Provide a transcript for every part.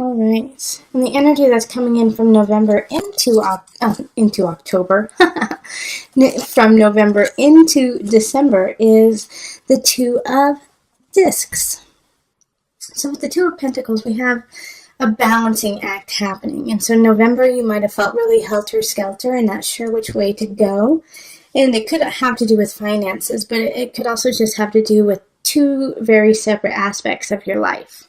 All right. And the energy that's coming in from November into October, from November into December, is the Two of Discs. So with the Two of Pentacles, we have a balancing act happening. And so in November, you might have felt really helter-skelter and not sure which way to go. And it could have to do with finances, but it could also just have to do with two very separate aspects of your life.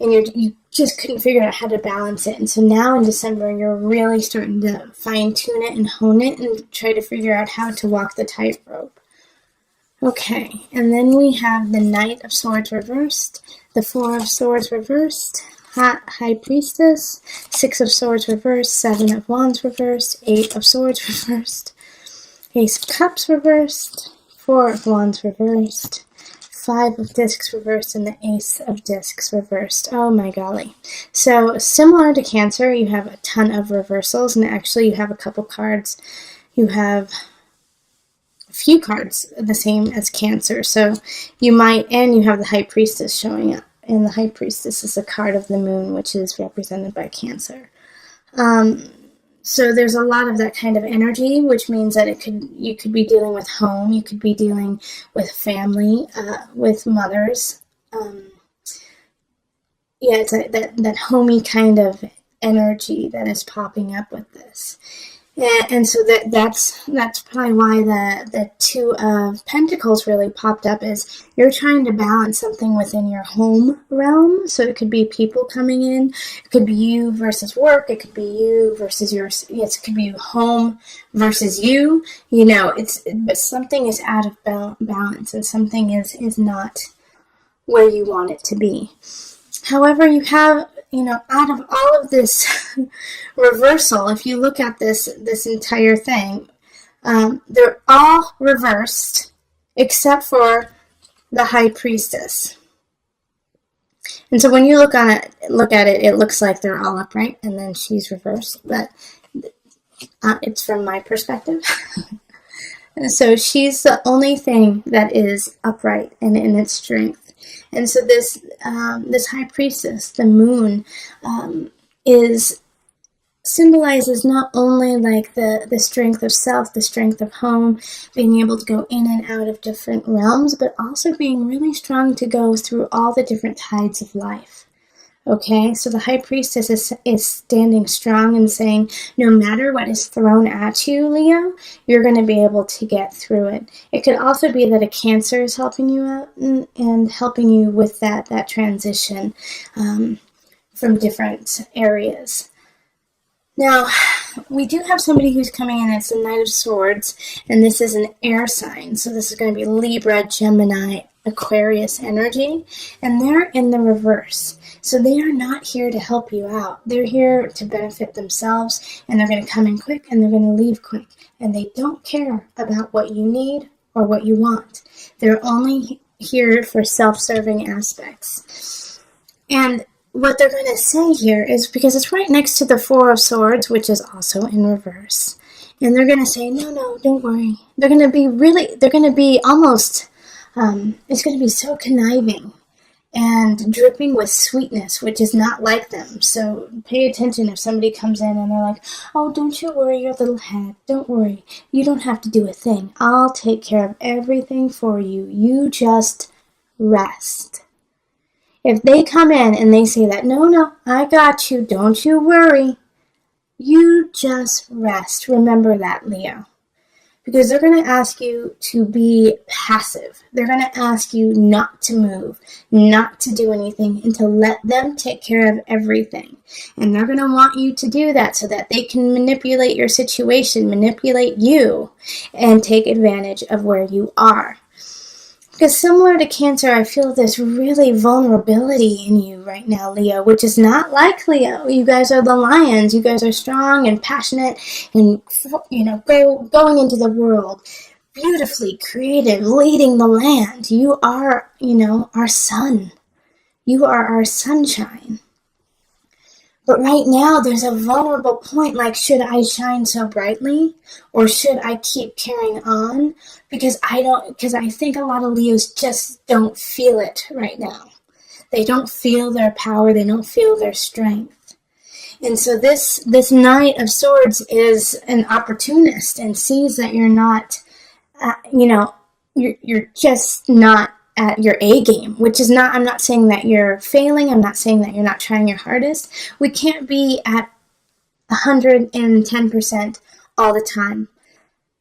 And you just couldn't figure out how to balance it. And so now in December, you're really starting to fine-tune it and hone it and try to figure out how to walk the tightrope. Okay, and then we have the Knight of Swords reversed, the Four of Swords reversed, High Priestess, Six of Swords reversed, Seven of Wands reversed, Eight of Swords reversed, Ace of Cups reversed, Four of Wands reversed, Five of Discs reversed, and the Ace of Discs reversed. Oh my golly. So similar to Cancer, you have a ton of reversals, and actually you have a couple cards. You have a few cards the same as Cancer. So you might, and you have the High Priestess showing up. And the High Priestess is a card of the moon, which is represented by Cancer. So there's a lot of that kind of energy, which means that you could be dealing with home, you could be dealing with family, with mothers. It's that homey kind of energy that is popping up with this. And so that's probably why the Two of Pentacles really popped up, is you're trying to balance something within your home realm. So it could be people coming in, it could be you versus work, it could be you versus it could be home versus you. But something is out of balance, and something is not where you want it to be. However, you have, out of all of this reversal, if you look at this entire thing, they're all reversed except for the High Priestess. And so when you look at it, it looks like they're all upright, and then she's reversed. But it's from my perspective. So she's the only thing that is upright and in its strength. And so this High Priestess, the moon, symbolizes not only like the strength of self, the strength of home, being able to go in and out of different realms, but also being really strong to go through all the different tides of life. Okay, so the High Priestess is standing strong and saying, no matter what is thrown at you, Leo, you're going to be able to get through it. It could also be that a Cancer is helping you out and helping you with that transition from different areas. Now, we do have somebody who's coming in. It's the Knight of Swords, and this is an air sign. So this is going to be Libra, Gemini, Aquarius energy, and they're in the reverse. So they are not here to help you out. They're here to benefit themselves, and they're going to come in quick, and they're going to leave quick. And they don't care about what you need or what you want. They're only here for self-serving aspects. And what they're going to say here is, because it's right next to the Four of Swords, which is also in reverse, and they're going to say, no, don't worry. They're going to be almost, it's going to be so conniving and dripping with sweetness, which is not like them. So pay attention if somebody comes in and they're like, oh, don't you worry your little head. Don't worry. You don't have to do a thing. I'll take care of everything for you. You just rest. If they come in and they say that, no, I got you. Don't you worry. You just rest. Remember that, Leo. Because they're going to ask you to be passive. They're going to ask you not to move, not to do anything, and to let them take care of everything. And they're going to want you to do that so that they can manipulate your situation, manipulate you, and take advantage of where you are. Because similar to Cancer, I feel this really vulnerability in you right now, Leo, which is not like Leo. You guys are the lions. You guys are strong and passionate and, going into the world, beautifully creative, leading the land. You are, our sun. You are our sunshine. But right now, there's a vulnerable point, like, should I shine so brightly? Or should I keep carrying on? Because I think a lot of Leos just don't feel it right now. They don't feel their power. They don't feel their strength. And so this Knight of Swords is an opportunist and sees that you're not, you're just not at your A game, which is not, I'm not saying that you're failing. I'm not saying that you're not trying your hardest. We can't be at 110% all the time.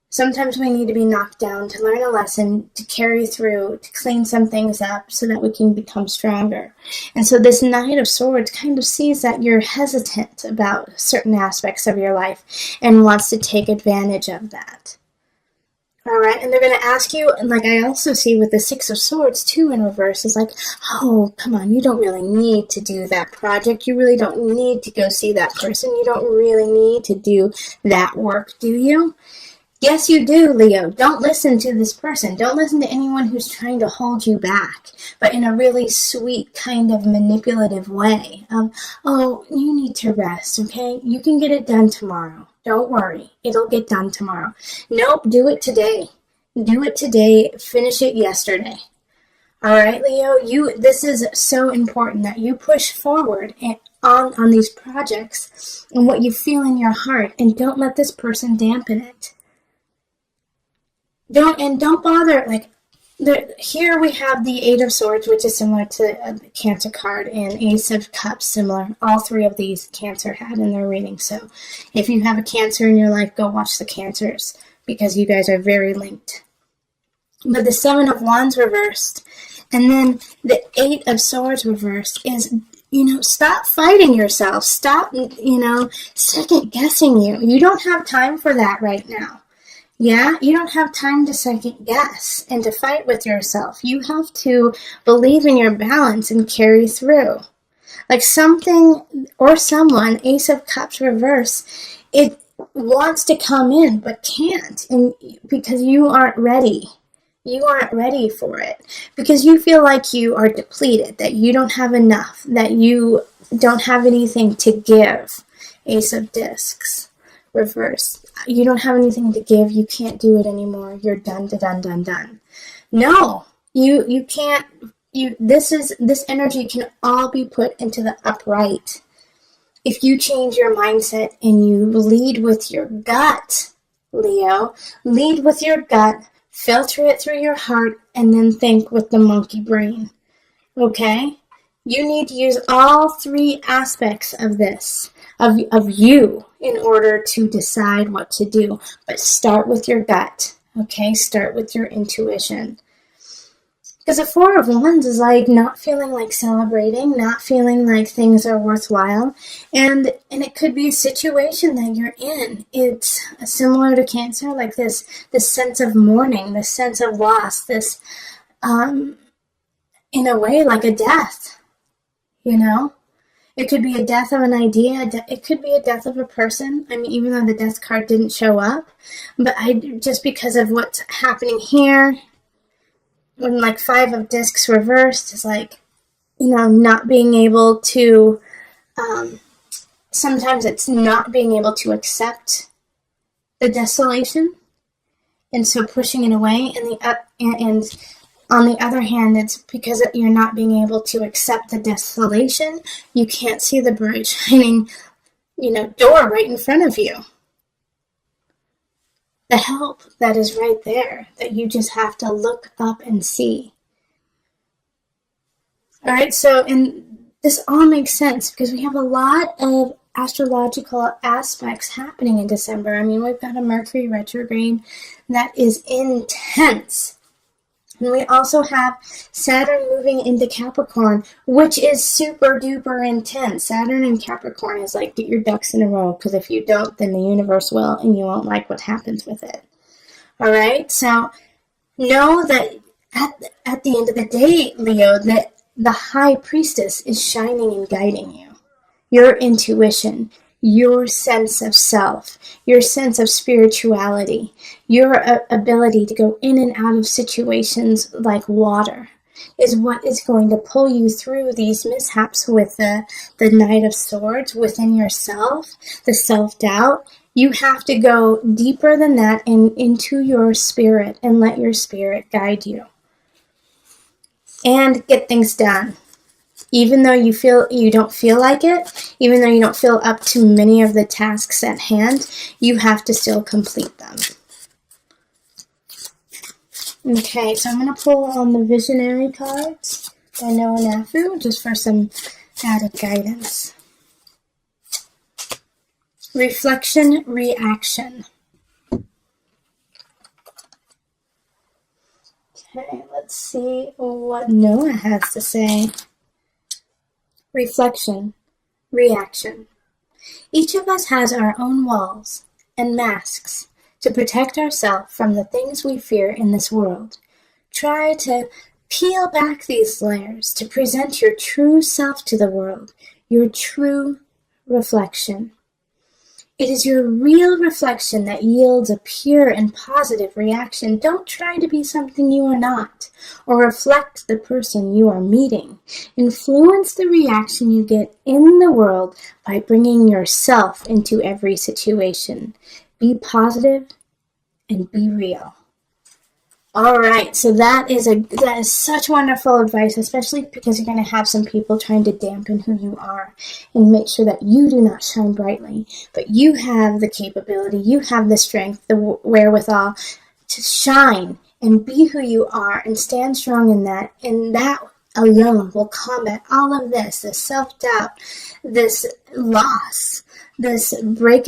Sometimes we need to be knocked down to learn a lesson, to carry through, to clean some things up so that we can become stronger. And so this Knight of Swords kind of sees that you're hesitant about certain aspects of your life and wants to take advantage of that. All right, and they're going to ask you, and like I also see with the Six of Swords too in reverse, is like, oh, come on, you don't really need to do that project. You really don't need to go see that person. You don't really need to do that work, do you? Yes, you do, Leo. Don't listen to this person. Don't listen to anyone who's trying to hold you back, but in a really sweet kind of manipulative way. Oh, you need to rest, okay? You can get it done tomorrow. Don't worry. It'll get done tomorrow. Nope, do it today. Do it today. Finish it yesterday. All right, Leo, this is so important that you push forward on these projects and what you feel in your heart, and don't let this person dampen it. Don't bother, here we have the Eight of Swords, which is similar to the Cancer card, and Ace of Cups, similar. All three of these Cancer had in their reading. So if you have a Cancer in your life, go watch the Cancers, because you guys are very linked. But the Seven of Wands reversed, and then the Eight of Swords reversed is, stop fighting yourself. Stop, second guessing you. You don't have time for that right now. Yeah, you don't have time to second guess and to fight with yourself. You have to believe in your balance and carry through. Like something or someone, Ace of Cups reverse, it wants to come in but can't, and because you aren't ready. You aren't ready for it because you feel like you are depleted, that you don't have enough, that you don't have anything to give. Ace of Discs reverse. You don't have anything to give. You can't do it anymore. You're done. No, you can't. This energy can all be put into the upright if you change your mindset and you lead with your gut, Leo. Lead with your gut. Filter it through your heart, and then think with the monkey brain. Okay? You need to use all three aspects of this, of you, in order to decide what to do. But start with your gut, okay? Start with your intuition. Because the Four of Wands is like not feeling like celebrating, not feeling like things are worthwhile. And it could be a situation that you're in. It's similar to Cancer, like this sense of mourning, this sense of loss, this, in a way, like a death, It could be a death of an idea. It could be a death of a person. I mean, even though the death card didn't show up. But just because of what's happening here, when like Five of Discs reversed is like, not being able to, sometimes it's not being able to accept the desolation. And so pushing it away. And on the other hand, it's because you're not being able to accept the desolation. You can't see the bright shining, door right in front of you. The help that is right there, that you just have to look up and see. All right, and this all makes sense because we have a lot of astrological aspects happening in December. I mean, we've got a Mercury retrograde that is intense. And we also have Saturn moving into Capricorn, which is super duper intense. Saturn in Capricorn is like, get your ducks in a row, because if you don't, then the universe will, and you won't like what happens with it. All right? So know that at the end of the day, Leo, that the High Priestess is shining and guiding you. Your intuition, your sense of self, your sense of spirituality, your ability to go in and out of situations like water is what is going to pull you through these mishaps with the Knight of Swords within yourself, the self-doubt. You have to go deeper than that and into your spirit and let your spirit guide you. And get things done. Even though you don't feel like it, even though you don't feel up to many of the tasks at hand, you have to still complete them. Okay, so I'm going to pull on the visionary cards by Noah Nafu just for some added guidance. Reflection, reaction. Okay, let's see what Noah has to say. Reflection, reaction. Each of us has our own walls and masks to protect ourselves from the things we fear in this world. Try to peel back these layers to present your true self to the world, your true reflection. It is your real reflection that yields a pure and positive reaction. Don't try to be something you are not, or reflect the person you are meeting. Influence the reaction you get in the world by bringing yourself into every situation. Be positive and be real. All right, so that is such wonderful advice, especially because you're going to have some people trying to dampen who you are and make sure that you do not shine brightly. But you have the capability, you have the strength, the wherewithal to shine and be who you are and stand strong in that. And that alone will combat all of this self-doubt, this loss, this break